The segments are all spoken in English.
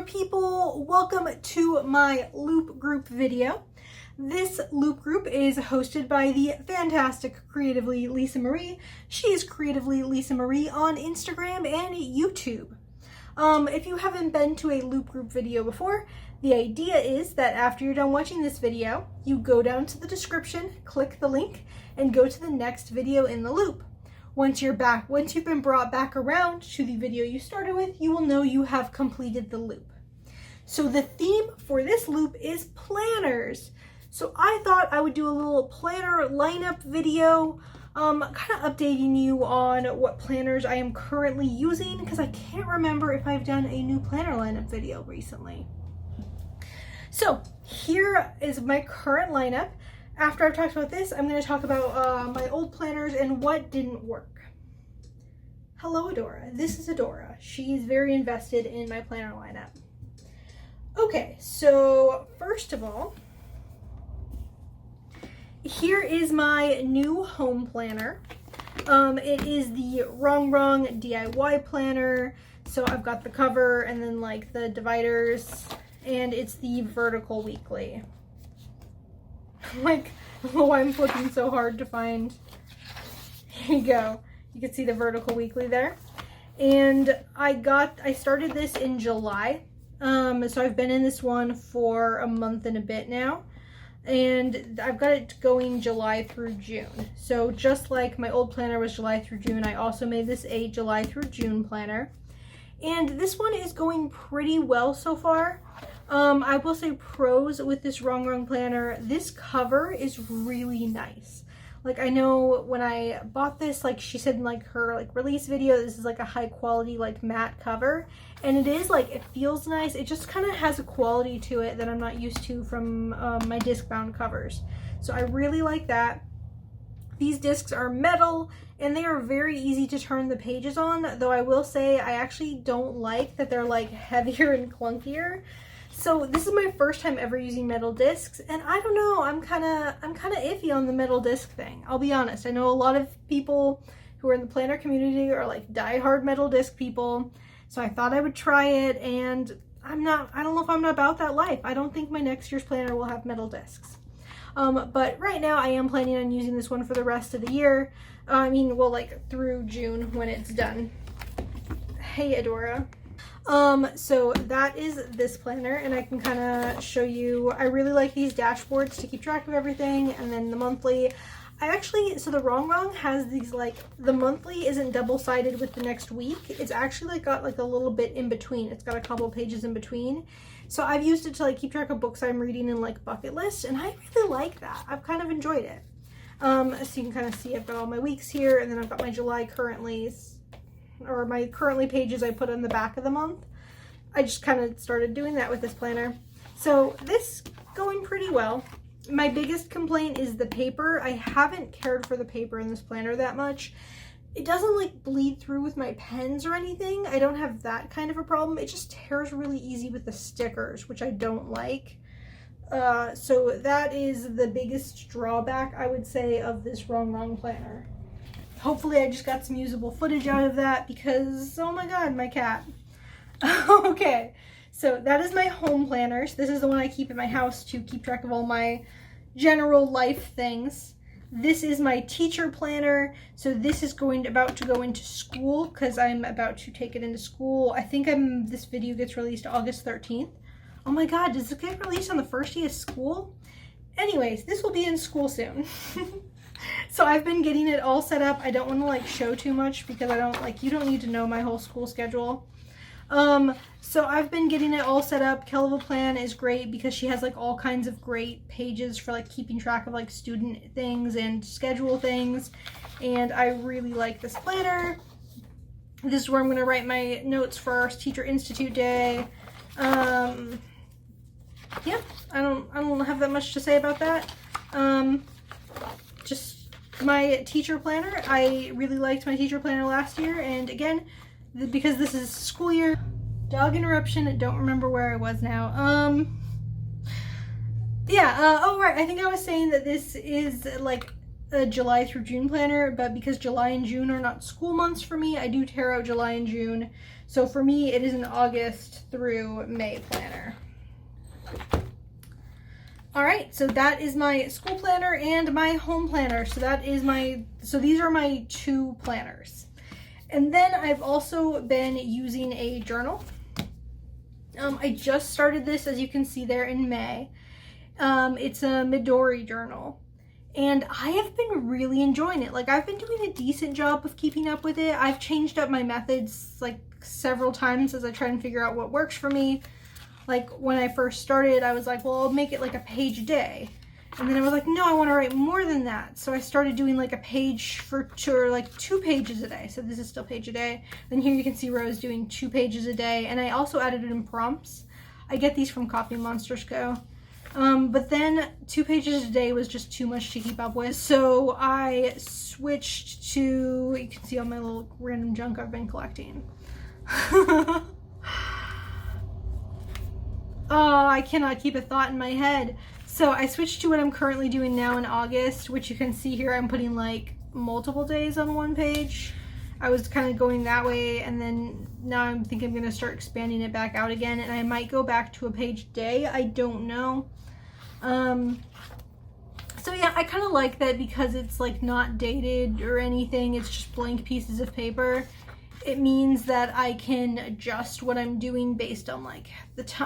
there people, welcome to my loop group video. This loop group is hosted by the fantastic Creatively Lisa Marie. She is Creatively Lisa Marie on Instagram and YouTube. If you haven't been to a loop group video before, the idea is that after you're done watching this video, you go down to the description, click the link, and go to the next video in the loop. Once you've been brought back around to the video you started with, you will know you have completed the loop. So the theme for this loop is planners. So I thought I would do a little planner lineup video, kind of updating you on what planners I am currently using, because I can't remember if I've done a new planner lineup video recently. So here is my current lineup. After I've talked about this, I'm going to talk about my old planners and what didn't work. Hello, Adora. This is Adora. She's very invested in my planner lineup. Okay, so first of all, here is my new home planner. It is the Wrong DIY planner. So I've got the cover and then like the dividers, and it's the vertical weekly. Like, oh, I'm flipping so hard to find. Here you go. You can see the vertical weekly there. And I started this in July. So I've been in this one for a month and a bit now. And I've got it going July through June. So just like my old planner was July through June, I also made this a July through June planner. And this one is going pretty well so far. I will say pros with this Wrong planner, this cover is really nice. Like, I know when I bought this, like she said in like her like release video, this is like a high quality like matte cover, and it is like, it feels nice. It just kind of has a quality to it that I'm not used to from my disc bound covers. So I really like that. These discs are metal and they are very easy to turn the pages on, though I will say I actually don't like that they're like heavier and clunkier. So this is my first time ever using metal discs, and I don't know, I'm kind of iffy on the metal disc thing. I'll be honest. I know a lot of people who are in the planner community are like diehard metal disc people, so I thought I would try it, and I don't know if I'm about that life. I don't think my next year's planner will have metal discs. But right now I am planning on using this one for the rest of the year. Well, like through June when it's done. Hey, Adora. So that is this planner, and I can kind of show you, I really like these dashboards to keep track of everything. And then the monthly, so the Wrong has these, like, the monthly isn't double-sided with the next week. It's actually like got like a little bit in between. It's got a couple pages in between. So I've used it to like keep track of books I'm reading and like bucket lists, and I really like that. I've kind of enjoyed it. So you can kind of see I've got all my weeks here, and then I've got my July currently's, or my currently pages I put on the back of the month. I just kind of started doing that with this planner. So this going pretty well. My biggest complaint is the paper. I haven't cared for the paper in this planner that much. It doesn't like bleed through with my pens or anything. I don't have that kind of a problem. It just tears really easy with the stickers, which I don't like. So that is the biggest drawback, I would say, of this Wrong planner. Hopefully I just got some usable footage out of that because, oh my god, my cat. Okay, so that is my home planners. This is the one I keep in my house to keep track of all my general life things. This is my teacher planner. So this is about to go into school because I'm about to take it into school. I think this video gets released August 13th. Oh my god, does it get released on the first day of school? Anyways, this will be in school soon. So I've been getting it all set up. I don't want to like show too much because you don't need to know my whole school schedule. So I've been getting it all set up. Kelva Plan is great because she has like all kinds of great pages for like keeping track of like student things and schedule things. And I really like this planner. This is where I'm going to write my notes for our Teacher Institute Day. Yeah, I don't have that much to say about that. Just my teacher planner. I really liked my teacher planner last year, and again, because this is school year, dog interruption, I don't remember where I was now. Oh right, I think I was saying that this is like a July through June planner, but because July and June are not school months for me, I do tear out July and June. So for me, it is an August through May planner. All right, so that is my school planner and my home planner. So these are my 2 planners. And then I've also been using a journal. I just started this, as you can see there, in May. It's a Midori journal. And I have been really enjoying it. Like, I've been doing a decent job of keeping up with it. I've changed up my methods like several times as I try and figure out what works for me. Like, when I first started, I was like, well, I'll make it like a page a day. And then I was like, no, I want to write more than that. So I started doing like a page for 2 pages a day. So this is still page a day. Then here you can see Rose doing 2 pages a day. And I also added in prompts. I get these from Copy Monsters Co. But then 2 pages a day was just too much to keep up with. So I switched to, you can see all my little random junk I've been collecting. Oh, I cannot keep a thought in my head. So I switched to what I'm currently doing now in August, which you can see here I'm putting like multiple days on one page. I was kind of going that way, and then now I'm thinking I'm going to start expanding it back out again, and I might go back to a page a day. I don't know. So yeah, I kind of like that because it's like not dated or anything. It's just blank pieces of paper. It means that I can adjust what I'm doing based on like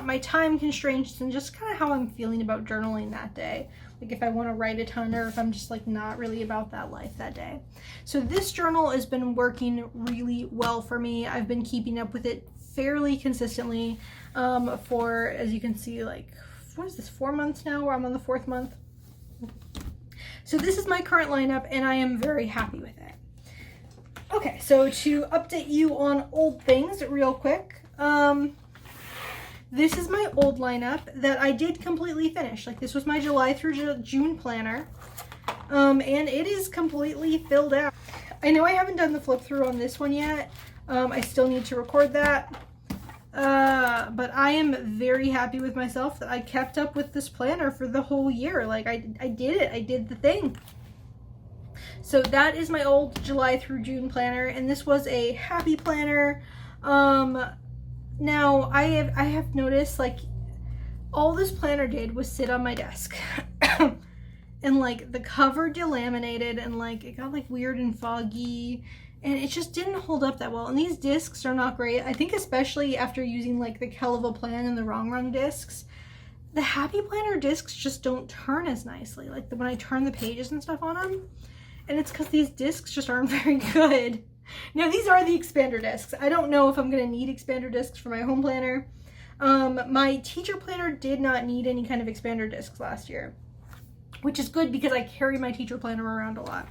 my time constraints and just kind of how I'm feeling about journaling that day. Like if I want to write a ton or if I'm just like not really about that life that day. So this journal has been working really well for me. I've been keeping up with it fairly consistently for, as you can see, like, what is this, 4 months now, where I'm on the 4th month. So this is my current lineup and I am very happy with it. Okay, so to update you on old things real quick, this is my old lineup that I did completely finish. Like, this was my July through June planner, and it is completely filled out. I know I haven't done the flip through on this one yet. I still need to record that, but I am very happy with myself that I kept up with this planner for the whole year. Like, I did it. I did the thing. So that is my old July through June planner, and this was a happy planner. Now I have noticed, like, all this planner did was sit on my desk and like the cover delaminated and like it got like weird and foggy and it just didn't hold up that well. And these discs are not great. I think especially after using like the Kellava Plan and the Wrong Run discs, the Happy Planner discs just don't turn as nicely, like when I turn the pages and stuff on them. And it's because these discs just aren't very good. Now, these are the expander discs. I don't know if I'm going to need expander discs for my home planner. My teacher planner did not need any kind of expander discs last year, which is good because I carry my teacher planner around a lot.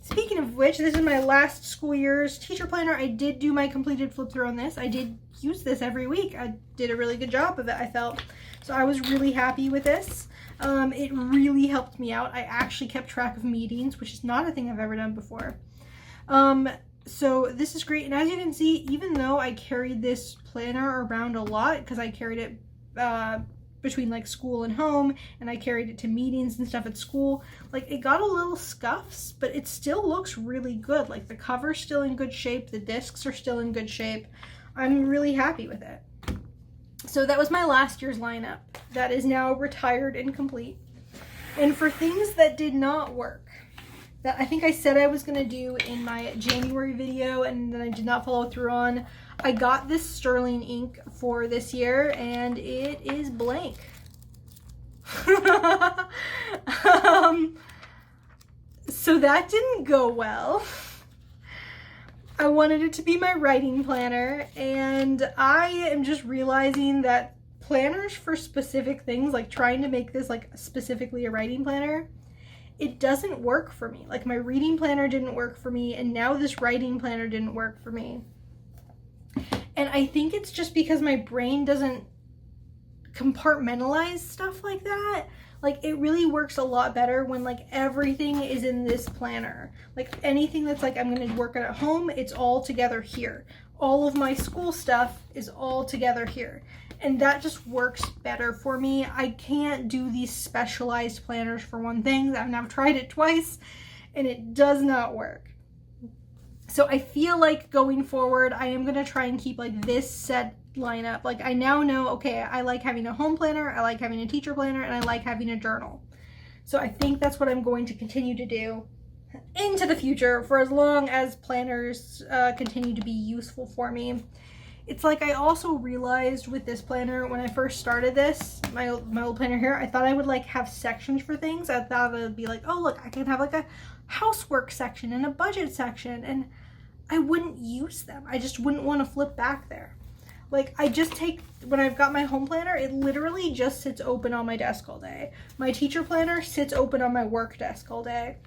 Speaking of which, this is my last school year's teacher planner. I did do my completed flip through on this. I did use this every week. I did a really good job of it, I felt. So I was really happy with this. It really helped me out. I actually kept track of meetings, which is not a thing I've ever done before. So this is great. And as you can see, even though I carried this planner around a lot, because I carried it between like school and home, and I carried it to meetings and stuff at school, like it got a little scuffs, but it still looks really good. Like the cover's still in good shape. The discs are still in good shape. I'm really happy with it. So that was my last year's lineup. That is now retired and complete. And for things that did not work, that I think I said I was going to do in my January video and then I did not follow through on, I got this sterling ink for this year and it is blank. So that didn't go well. I wanted it to be my writing planner, and I am just realizing that planners for specific things, like trying to make this like specifically a writing planner, it doesn't work for me. Like my reading planner didn't work for me, and now this writing planner didn't work for me. And I think it's just because my brain doesn't compartmentalize stuff like that. Like it really works a lot better when like everything is in this planner. Like anything that's like I'm going to work at home, it's all together here. All of my school stuff is all together here. and that just works better for me. I can't do these specialized planners for one thing. I've tried it twice and it does not work. So I feel like going forward, I am going to try and keep like this set lineup. Like I now know, okay, I like having a home planner, I like having a teacher planner, and I like having a journal. So I think that's what I'm going to continue to do into the future for as long as planners continue to be useful for me. It's like I also realized with this planner when I first started this, my old planner here, I thought I would like have sections for things. I thought it would be like, oh look, I can have like a housework section and a budget section, and I wouldn't use them. I just wouldn't want to flip back there. Like I just take, when I've got my home planner, it literally just sits open on my desk all day. My teacher planner sits open on my work desk all day.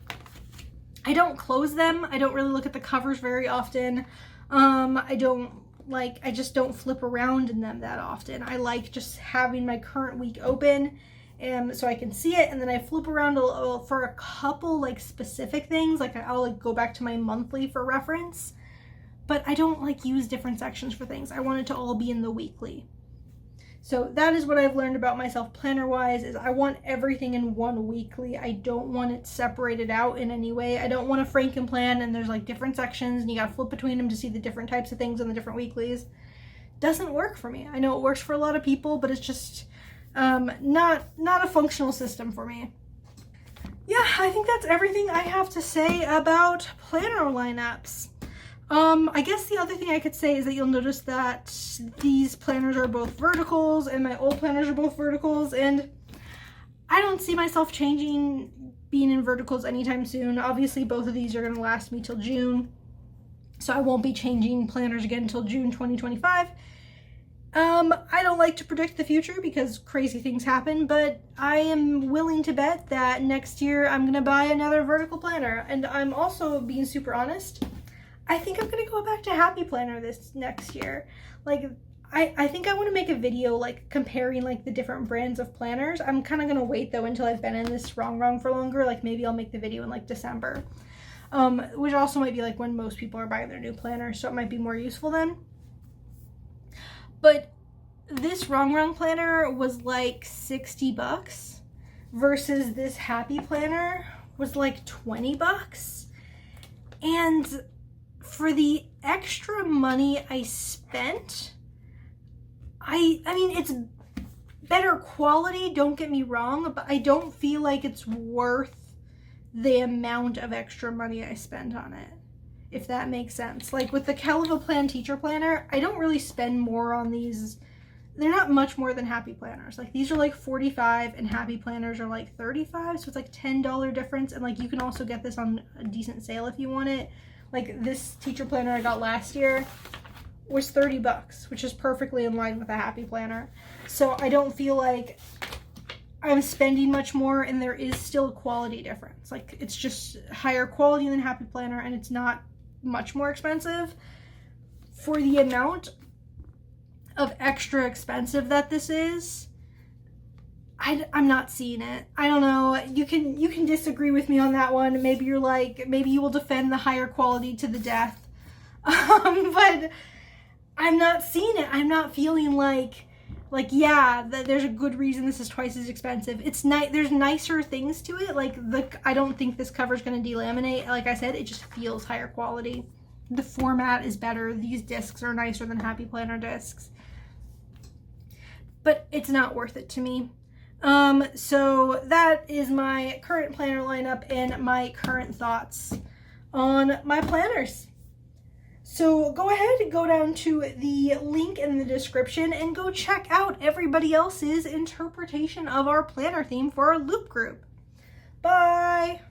I don't close them. I don't really look at the covers very often. I just don't flip around in them that often. I like just having my current week open and so I can see it, and then I flip around a little for a couple like specific things. Like I'll like go back to my monthly for reference, but I don't like use different sections for things. I want it to all be in the weekly. So that is what I've learned about myself planner wise, is I want everything in one weekly. I don't want it separated out in any way. I don't want a Franken plan and there's like different sections and you gotta flip between them to see the different types of things in the different weeklies. Doesn't work for me. I know it works for a lot of people, but it's just not a functional system for me. Yeah, I think that's everything I have to say about planner lineups. I guess the other thing I could say is that you'll notice that these planners are both verticals and my old planners are both verticals, and I don't see myself changing being in verticals anytime soon. Obviously both of these are going to last me till June, so I won't be changing planners again until June 2025. I don't like to predict the future because crazy things happen, but I am willing to bet that next year I'm going to buy another vertical planner. And I'm also being super honest, I think I'm gonna go back to Happy Planner this next year. Like, I think I want to make a video like comparing like the different brands of planners. I'm kind of gonna wait though until I've been in this wrong for longer. Like maybe I'll make the video in like December, which also might be like when most people are buying their new planner, so it might be more useful then. But this wrong planner was like $60 versus this Happy Planner was like $20, and for the extra money I spent, I mean, it's better quality, don't get me wrong, but I don't feel like it's worth the amount of extra money I spent on it, if that makes sense. Like with the Collab Plan Teacher Planner, I don't really spend more on these. They're not much more than Happy Planners. Like these are like $45 and Happy Planners are like $35, so it's like $10 difference, and like you can also get this on a decent sale if you want it. Like this teacher planner I got last year was $30, which is perfectly in line with a Happy Planner. So I don't feel like I'm spending much more, and there is still a quality difference. Like it's just higher quality than Happy Planner, and it's not much more expensive. For the amount of extra expensive that this is, I'm not seeing it. I don't know. You can disagree with me on that one. Maybe you're like, maybe you will defend the higher quality to the death. But I'm not seeing it. I'm not feeling like yeah, there's a good reason this is twice as expensive. It's there's nicer things to it. Like I don't think this cover's going to delaminate. Like I said, it just feels higher quality. The format is better. These discs are nicer than Happy Planner discs. But it's not worth it to me. So that is my current planner lineup and my current thoughts on my planners. So go ahead and go down to the link in the description and go check out everybody else's interpretation of our planner theme for our loop group. Bye!